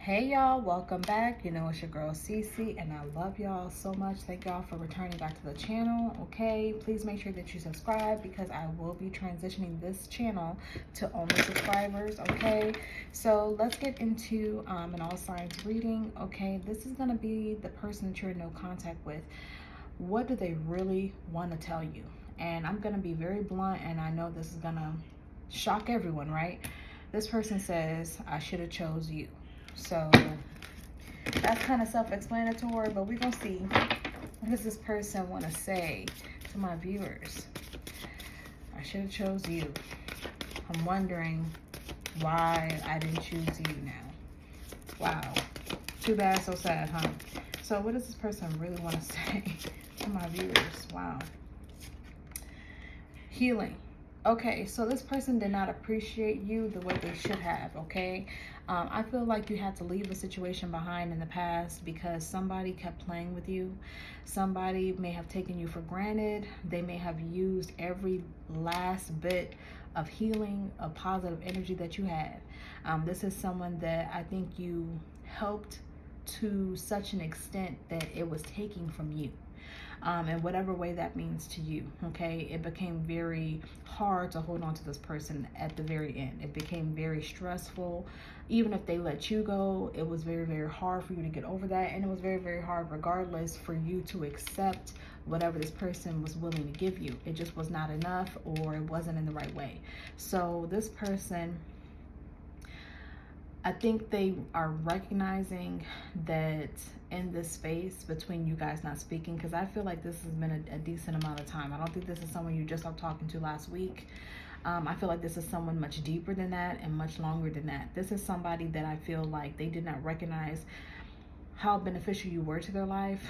Hey y'all, welcome back. You know it's your girl Cece, and I love y'all so much. Thank y'all for returning back to the channel. Okay, please make sure that you subscribe because I will be transitioning this channel to only subscribers. Okay, so let's get into an all signs reading. Okay, this is gonna be the person that you're in no contact with. What do they really want to tell you? And I'm gonna be very blunt, and I know this is gonna shock everyone, right? This person says, I should have chose you. So that's kind of self-explanatory, but we're gonna see what does this person want to say to my viewers. I should have chose you. I'm wondering why I didn't choose you now. Wow, too bad, so sad, huh? So what does this person really want to say to my viewers? Wow. Healing. Okay, so this person did not appreciate you the way they should have, okay? I feel like you had to leave a situation behind in the past because somebody kept playing with you. Somebody may have taken you for granted. They may have used every last bit of healing, of positive energy that you had. This is someone that I think you helped to such an extent that it was taking from you. In whatever way that means to you, okay? It became very hard to hold on to this person at the very end. It became very stressful. Even if they let you go, it was very, very hard for you to get over that. And it was very, very hard regardless for you to accept whatever this person was willing to give you. It just was not enough, or it wasn't in the right way. So this person, I think they are recognizing that in this space between you guys not speaking, because I feel like this has been a decent amount of time. I don't think this is someone you just stopped talking to last week. I feel like this is someone much deeper than that and much longer than that. This is somebody that I feel like they did not recognize how beneficial you were to their life.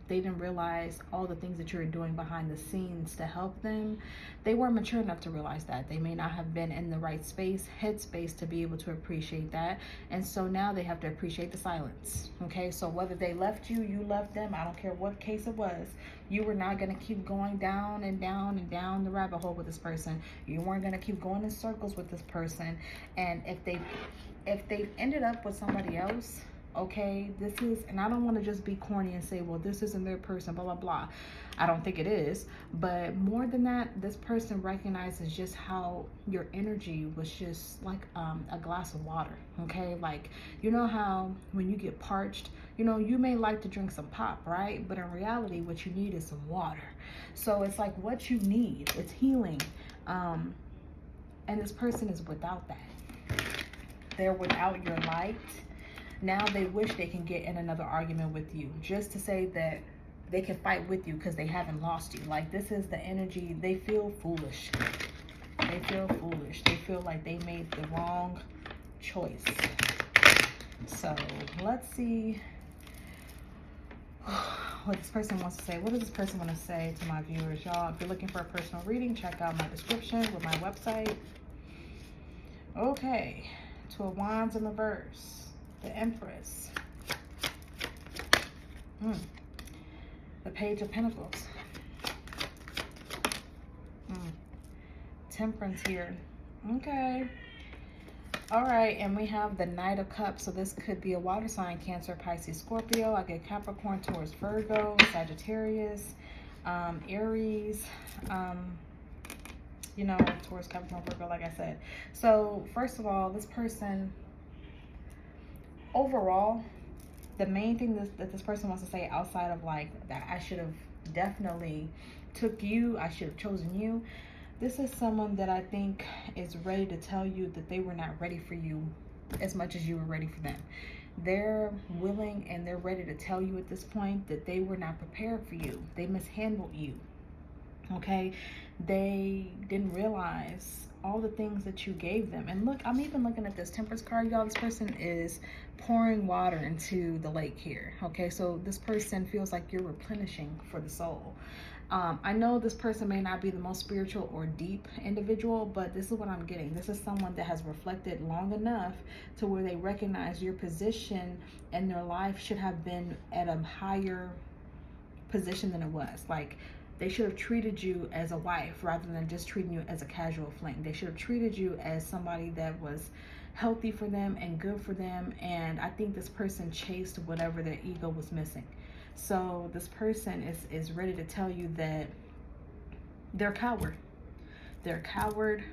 They didn't realize all the things that you were doing behind the scenes to help them. They weren't mature enough to realize that. They may not have been in the right space, headspace, to be able to appreciate that. And so now they have to appreciate the silence. Okay, so whether they left you, you left them, I don't care what case it was, you were not going to keep going down and down and down the rabbit hole with this person. You weren't going to keep going in circles with this person. And if they ended up with somebody else, okay, this is, and I don't want to just be corny and say, well, this isn't their person, blah, blah, blah. I don't think it is. But more than that, this person recognizes just how your energy was just like a glass of water, okay? Like, you know how when you get parched, you know, you may like to drink some pop, right? But in reality, what you need is some water. So it's like what you need, it's healing. And this person is without that. They're without your light. Now they wish they can get in another argument with you just to say that they can fight with you because they haven't lost you. Like, this is the energy. They feel foolish. They feel foolish. They feel like they made the wrong choice. So let's see what this person wants to say. What does this person want to say to my viewers? Y'all, if you're looking for a personal reading, check out my description with my website. Okay, Two of Wands in reverse. The Empress. The Page of Pentacles. Temperance here. Okay. All right, and we have the Knight of Cups. So this could be a water sign, Cancer, Pisces, Scorpio. I get Capricorn, Taurus, Virgo, Sagittarius, Aries, you know, Taurus, Capricorn, Virgo, like I said. So first of all, this person, overall, the main thing that this person wants to say, outside of like that I should have definitely took you, I should have chosen you, this is someone that I think is ready to tell you that they were not ready for you as much as you were ready for them. They're willing and they're ready to tell you at this point that they were not prepared for you. They mishandled you. Okay, they didn't realize all the things that you gave them. And look, I'm even looking at this Temperance card, y'all. This person is pouring water into the lake here. Okay, so this person feels like you're replenishing for the soul. I know this person may not be the most spiritual or deep individual, but this is what I'm getting. This is someone that has reflected long enough to where they recognize your position in their life should have been at a higher position than it was. Like, they should have treated you as a wife rather than just treating you as a casual fling. They should have treated you as somebody that was healthy for them and good for them. And I think this person chased whatever their ego was missing. So this person is ready to tell you that they're a coward. They're a coward.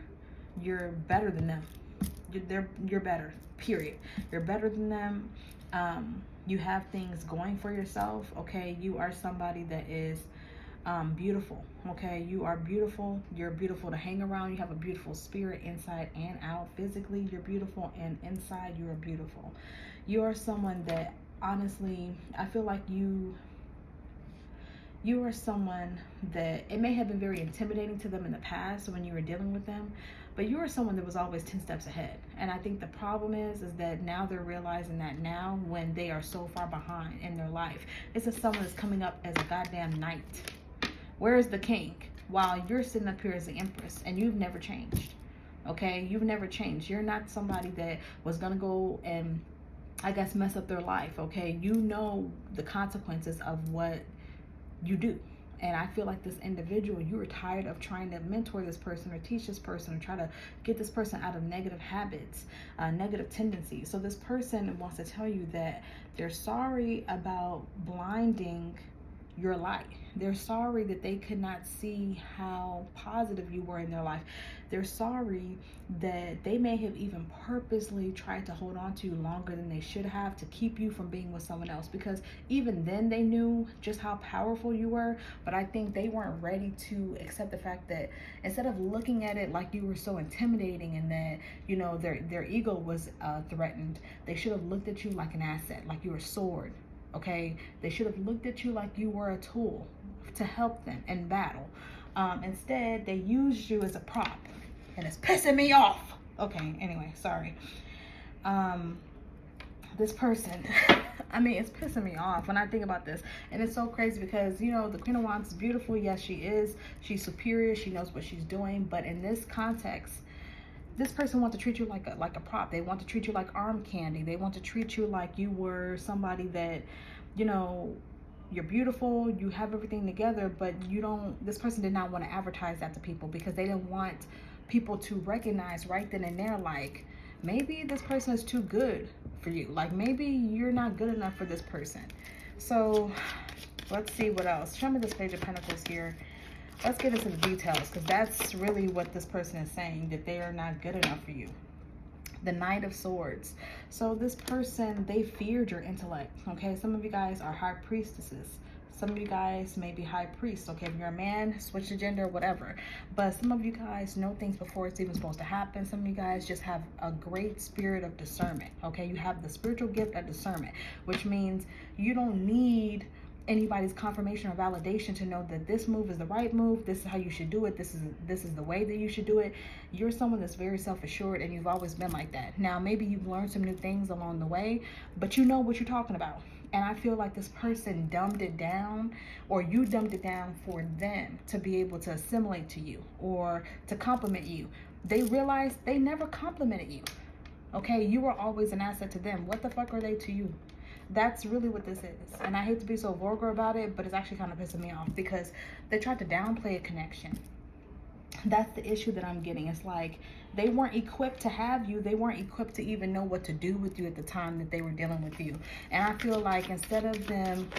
You're better than them. You're better, period. You're better than them. You have things going for yourself, okay? You are somebody that is beautiful, okay? You are beautiful. You're beautiful to hang around. You have a beautiful spirit inside and out. Physically, you're beautiful, and inside, you are beautiful. You are someone that, honestly, I feel like you are someone that it may have been very intimidating to them in the past when you were dealing with them, but you are someone that was always 10 steps ahead. And I think the problem is that now they're realizing that now when they are so far behind in their life, this is someone that's coming up as a goddamn knight. Where is the king? While you're sitting up here as the empress, and you've never changed, okay? You've never changed. You're not somebody that was gonna go and, I guess, mess up their life, okay? You know the consequences of what you do. And I feel like this individual, you are tired of trying to mentor this person or teach this person or try to get this person out of negative habits, negative tendencies. So this person wants to tell you that they're sorry about blinding your light. They're sorry that they could not see how positive you were in their life. They're sorry that they may have even purposely tried to hold on to you longer than they should have to keep you from being with someone else, because even then they knew just how powerful you were. But I think they weren't ready to accept the fact that instead of looking at it like you were so intimidating and that, you know, their ego was threatened, they should have looked at you like an asset, like you were a sword. Okay, they should have looked at you like you were a tool to help them in battle. Instead, they used you as a prop, and it's pissing me off. Okay, anyway, sorry. This person, I mean, it's pissing me off when I think about this. And it's so crazy because, you know, the Queen of Wands is beautiful. Yes, she is. She's superior. She knows what she's doing. But in this context, this person wants to treat you like a prop. They want to treat you like arm candy. They want to treat you like you were somebody that, you know, you're beautiful, you have everything together, but you don't, this person did not want to advertise that to people because they didn't want people to recognize right then and there, like, maybe this person is too good for you. Like, maybe you're not good enough for this person. So let's see what else. Show me this Page of Pentacles here. Let's get into the details, because that's really what this person is saying, that they are not good enough for you. The Knight of Swords. So this person, they feared your intellect, okay? Some of you guys are high priestesses. Some of you guys may be high priests, okay? If you're a man, switch the gender, whatever. But some of you guys know things before it's even supposed to happen. Some of you guys just have a great spirit of discernment, okay? You have the spiritual gift of discernment, which means you don't need anybody's confirmation or validation to know that this move is the right move, this is how you should do it, this is the way that you should do it. You're someone that's very self-assured, and you've always been like that. Now, maybe you've learned some new things along the way, but you know what you're talking about. And I feel like this person dumbed it down, or you dumbed it down for them to be able to assimilate to you or to compliment you. They realized they never complimented you, okay? You were always an asset to them. What the fuck are they to you? That's really what this is. And I hate to be so vulgar about it, but it's actually kind of pissing me off because they tried to downplay a connection. That's the issue that I'm getting. It's like they weren't equipped to have you. They weren't equipped to even know what to do with you at the time that they were dealing with you. And I feel like instead of them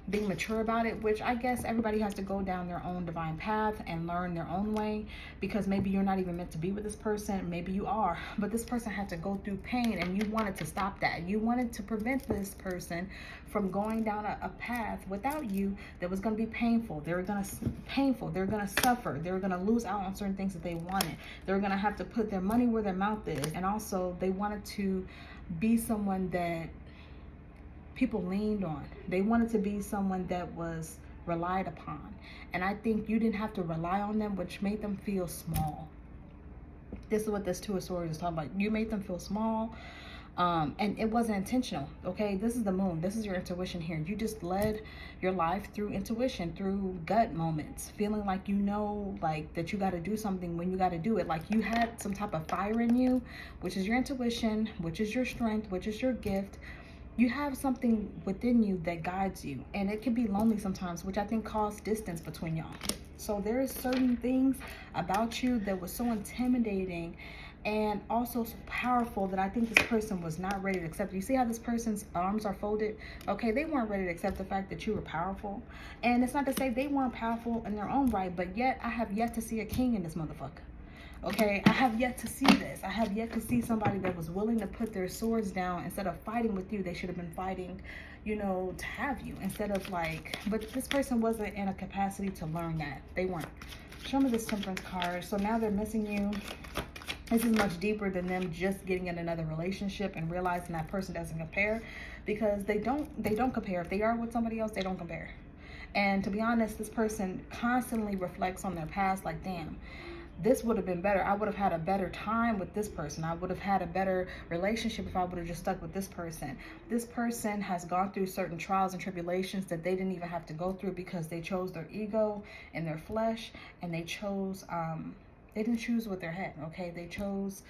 being mature about it, which I guess everybody has to go down their own divine path and learn their own way, because maybe you're not even meant to be with this person, maybe you are, but this person had to go through pain, and you wanted to stop that. You wanted to prevent this person from going down a path without you that was going to be painful. They're going to suffer, they're going to lose out on certain things that they wanted. They're going to have to put their money where their mouth is. And also they wanted to be someone that people leaned on. They wanted to be someone that was relied upon. And I think you didn't have to rely on them, which made them feel small. This is what this Two of Swords is talking about. You made them feel small. And it wasn't intentional, okay? This is the moon. This is your intuition here. You just led your life through intuition, through gut moments, feeling like you know, like that you got to do something when you got to do it. Like you had some type of fire in you, which is your intuition, which is your strength, which is your gift. You have something within you that guides you, and it can be lonely sometimes, which I think caused distance between y'all. So there is certain things about you that was so intimidating and also so powerful that I think this person was not ready to accept. You see how this person's arms are folded? Okay, they weren't ready to accept the fact that you were powerful. And it's not to say they weren't powerful in their own right, but yet I have yet to see a king in this motherfucker. Okay, I have yet to see this. I have yet to see somebody that was willing to put their swords down. Instead of fighting with you, they should have been fighting, you know, to have you. Instead of like, but this person wasn't in a capacity to learn that. They weren't. Show me this Temperance card. So now they're missing you. This is much deeper than them just getting in another relationship and realizing that person doesn't compare, because they don't compare. If they are with somebody else, they don't compare. And to be honest, this person constantly reflects on their past like, damn, this would have been better. I would have had a better time with this person. I would have had a better relationship if I would have just stuck with this person. This person has gone through certain trials and tribulations that they didn't even have to go through, because they chose their ego and their flesh, and they chose, they didn't choose with their head, okay? They chose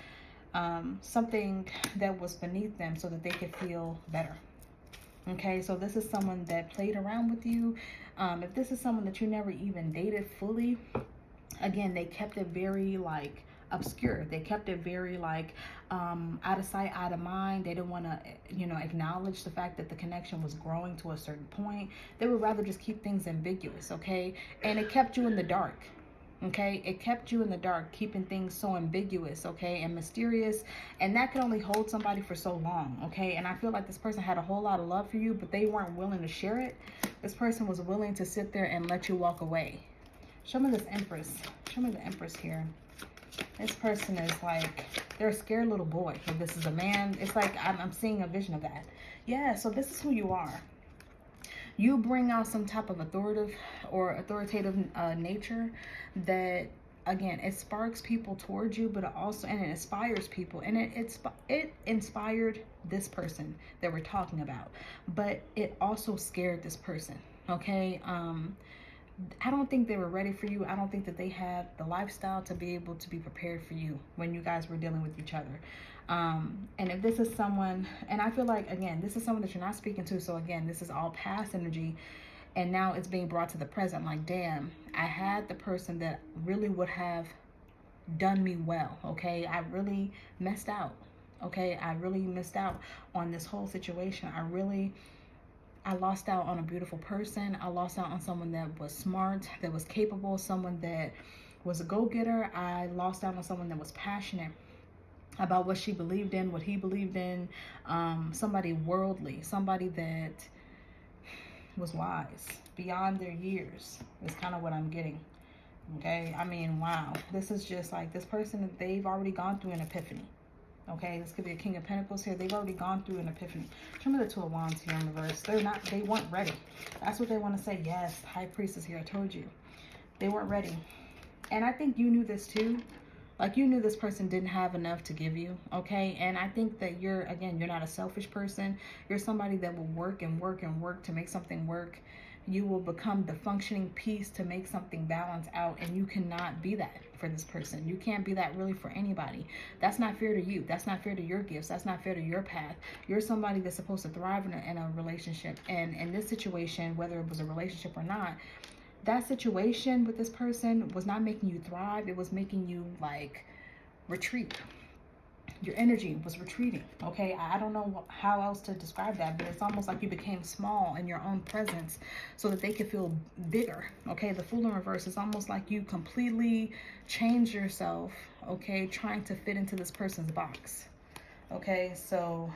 something that was beneath them so that they could feel better. Okay, so this is someone that played around with you. If this is someone that you never even dated fully, again, they kept it very like obscure. They kept it very like out of sight, out of mind. They didn't want to, you know, acknowledge the fact that the connection was growing to a certain point. They would rather just keep things ambiguous, okay? And it kept you in the dark. Okay, it kept you in the dark, keeping things so ambiguous, okay, and mysterious, and that can only hold somebody for so long, okay? And I feel like this person had a whole lot of love for you, but they weren't willing to share it. This person was willing to sit there and let you walk away. Show me this Empress. Show me the Empress here. This person is like, they're a scared little boy. If this is a man, it's like I'm seeing a vision of that. Yeah, so this is who you are. You bring out some type of authoritative nature that, again, it sparks people towards you, but it also, and it inspires people, and it inspired this person that we're talking about, but it also scared this person, okay? I don't think they were ready for you. I don't think that they had the lifestyle to be able to be prepared for you when you guys were dealing with each other. And if this is someone, and I feel like, again, this is someone that you're not speaking to. So again, this is all past energy, and now it's being brought to the present. Like, damn, I had the person that really would have done me well. Okay. I really messed out. Okay. I really missed out on this whole situation. I lost out on a beautiful person. I lost out on someone that was smart, that was capable, someone that was a go-getter. I lost out on someone that was passionate about what she believed in, what he believed in, somebody worldly, somebody that was wise beyond their years is kind of what I'm getting. Okay, I mean, wow, this is just like this person, they've already gone through an epiphany. Okay, this could be a King of Pentacles here. They've already gone through an epiphany. Show me the Two of Wands here in reverse. They weren't ready. That's what they want to say. Yes, High Priestess here. I told you. They weren't ready. And I think you knew this too. Like, you knew this person didn't have enough to give you, okay? And I think that you're not a selfish person. You're somebody that will work and work and work to make something work. You will become the functioning piece to make something balance out, and you cannot be that for this person. You can't be that really for anybody. That's not fair to you. That's not fair to your gifts. That's not fair to your path. You're somebody that's supposed to thrive in a relationship. And in this situation, whether it was a relationship or not, that situation with this person was not making you thrive. It was making you like retreat. Your energy was retreating. Okay, I don't know how else to describe that, but it's almost like you became small in your own presence so that they could feel bigger. Okay, the Fool in reverse is almost like you completely changed yourself, okay, trying to fit into this person's box. Okay, so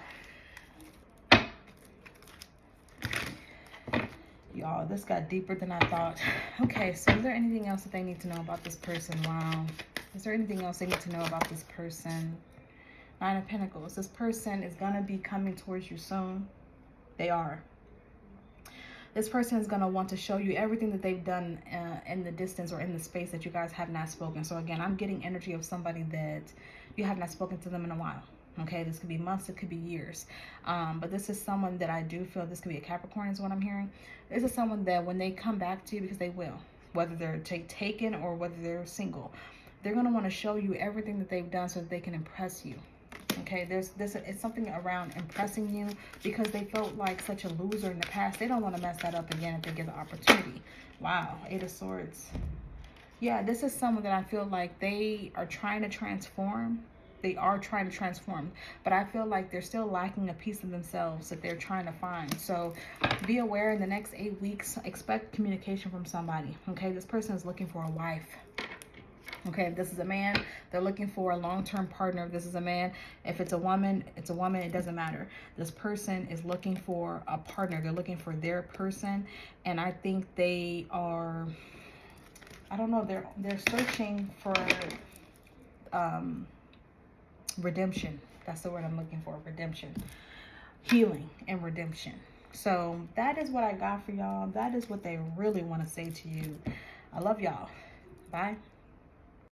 y'all, this got deeper than I thought. Okay, so is there anything else that they need to know about this person? Wow. Is there anything else they need to know about this person? Nine of Pentacles. This person is going to be coming towards you soon. They are. This person is going to want to show you everything that they've done in the distance or in the space that you guys have not spoken. So again, I'm getting energy of somebody that you have not spoken to them in a while. Okay, this could be months, it could be years. But this is someone that I do feel, this could be a Capricorn is what I'm hearing. This is someone that when they come back to you, because they will, whether they're taken or whether they're single, they're going to want to show you everything that they've done so that they can impress you. Okay, it's something around impressing you because they felt like such a loser in the past. They don't want to mess that up again if they get the opportunity. Wow, Eight of Swords. Yeah, this is someone that I feel like they are trying to transform. They are trying to transform, but I feel like they're still lacking a piece of themselves that they're trying to find. So be aware, in the next 8 weeks, expect communication from somebody. Okay, this person is looking for a wife. Okay, if this is a man, they're looking for a long-term partner. If this is a man, if it's a woman, it's a woman, it doesn't matter. This person is looking for a partner. They're looking for their person, and I think they are, I don't know, they're searching for redemption. That's the word I'm looking for, redemption. Healing and redemption. So that is what I got for y'all. That is what they really want to say to you. I love y'all. Bye.